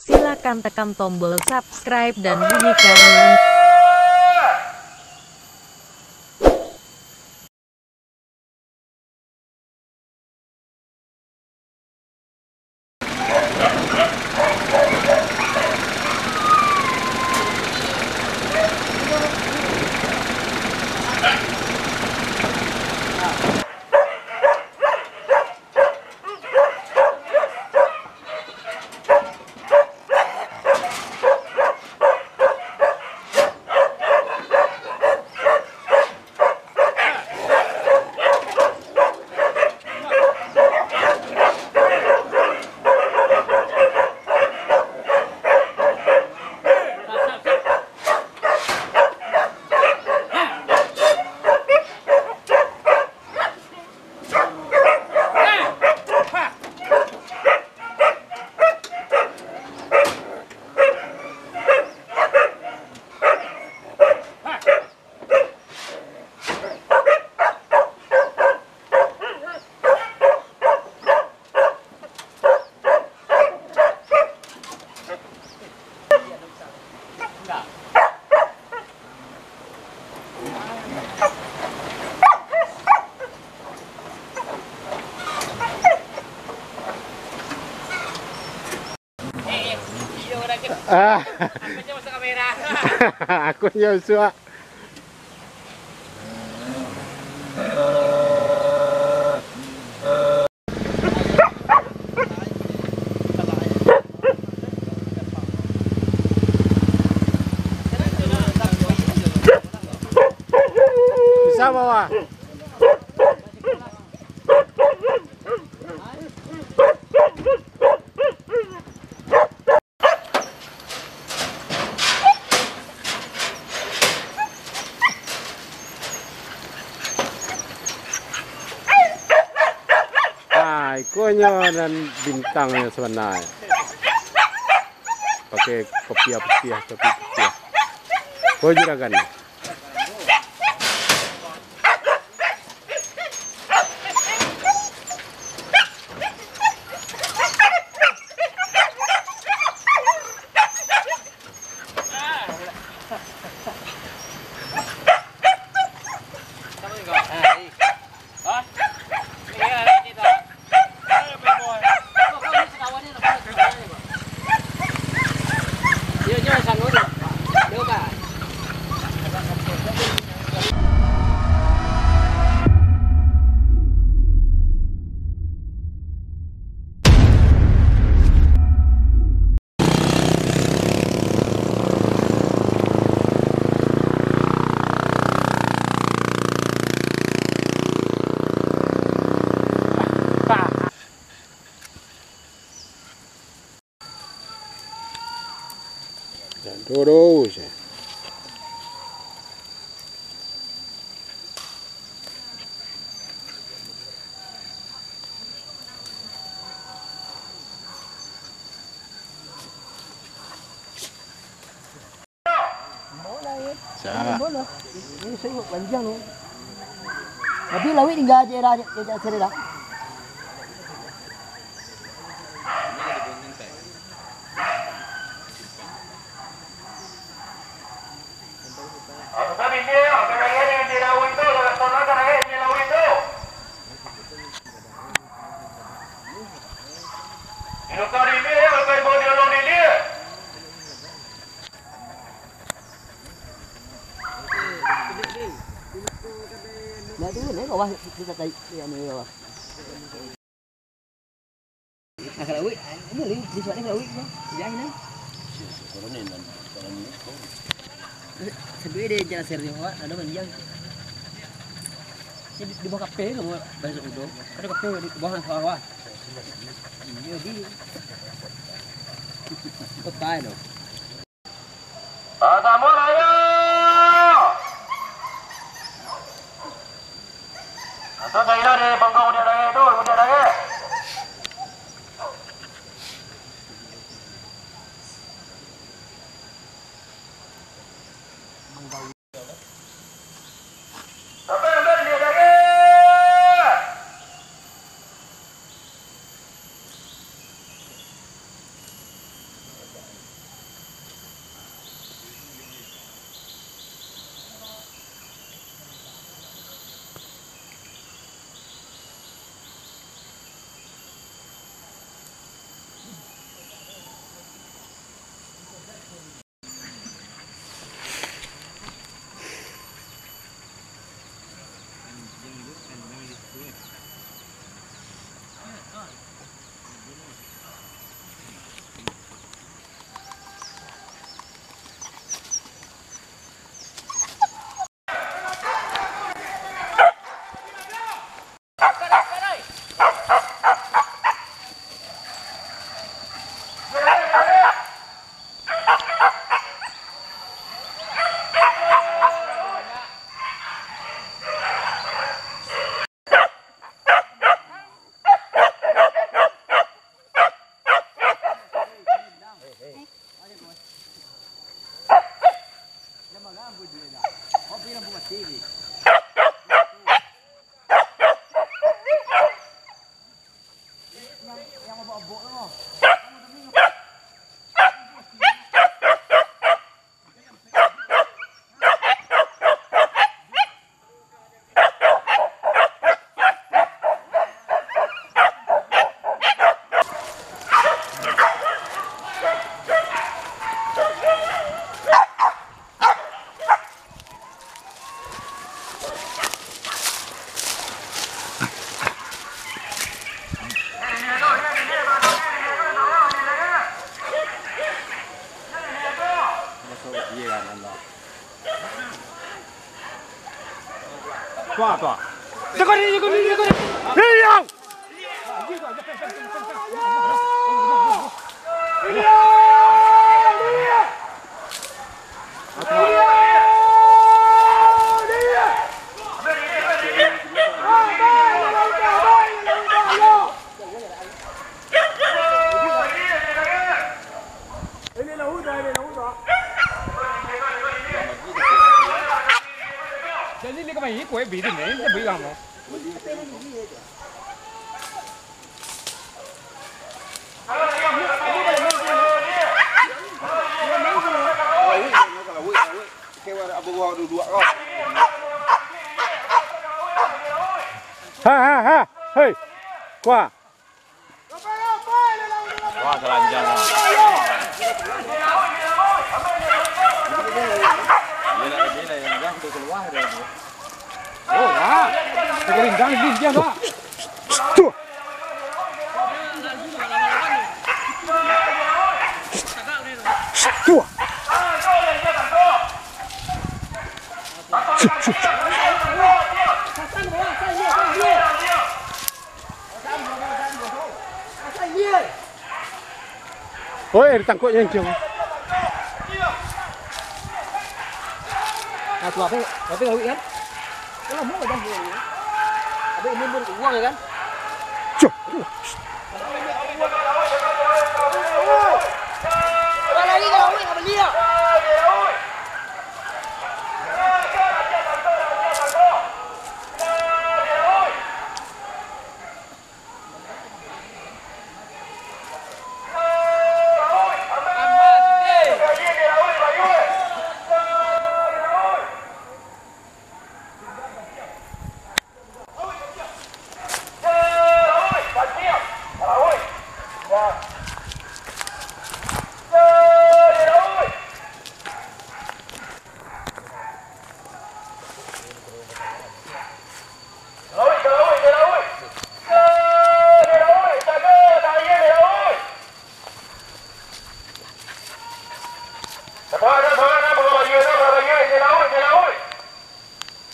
Silakan tekan tombol subscribe dan bunyikan lonceng. Masuk kamera. Aku Joshua. Bisa bawa. Ikonnya dan bintangnya sebenarnya pakai kopiah putih. Kau juragan terus. Bola. Ini saya panjang loh. Tapi laweh tinggal aja cari dah. Nah itu nih bawah kita tadi ini bawah. Nah kalau ini di sana kalau jangan nih. Sebelum dia jalan serius ada panjang. Di bawah kafe kamu bahasa udah. Ada kafe di bawah sawah. Iya di. Kota itu. Kamu ayo. Atau daerah di bangko udah ada itu, udah ada. Apa yang udah dia ada? Tua, tua. Jaga ni. Hilang. Jadi ni kau main kue bidi ni, dia beri kamu. Ha. Hei. Kuah. Wah, telanjang. Dia yang dah tu keluar dia. Oh, wah. Terindang di dia dah. Tuh. Tuh. Oi, ditangkuknya yang Nah, tu apa? Tapi lawih kan? Kalau mau dah boleh. Ada ini pun uang kan? Cuk. Kalau lagi kalau lawih apa dia?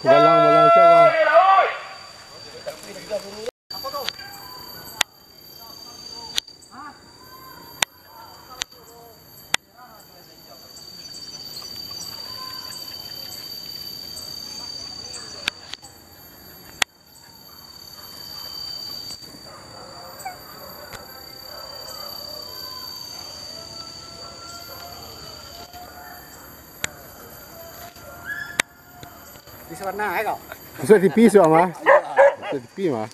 Malang siapa? Bisa warna kau? Bisa tipis mah. Bisa tipis mah.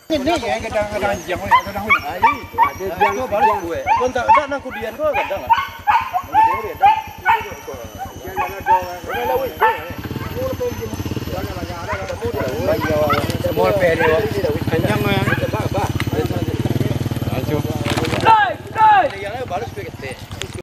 Ini ya kadang-kadang jang, kadang ini. Ada jang baru gue. Kau tak nak kudian kau kadang. Kudian dia dah. Semua peri.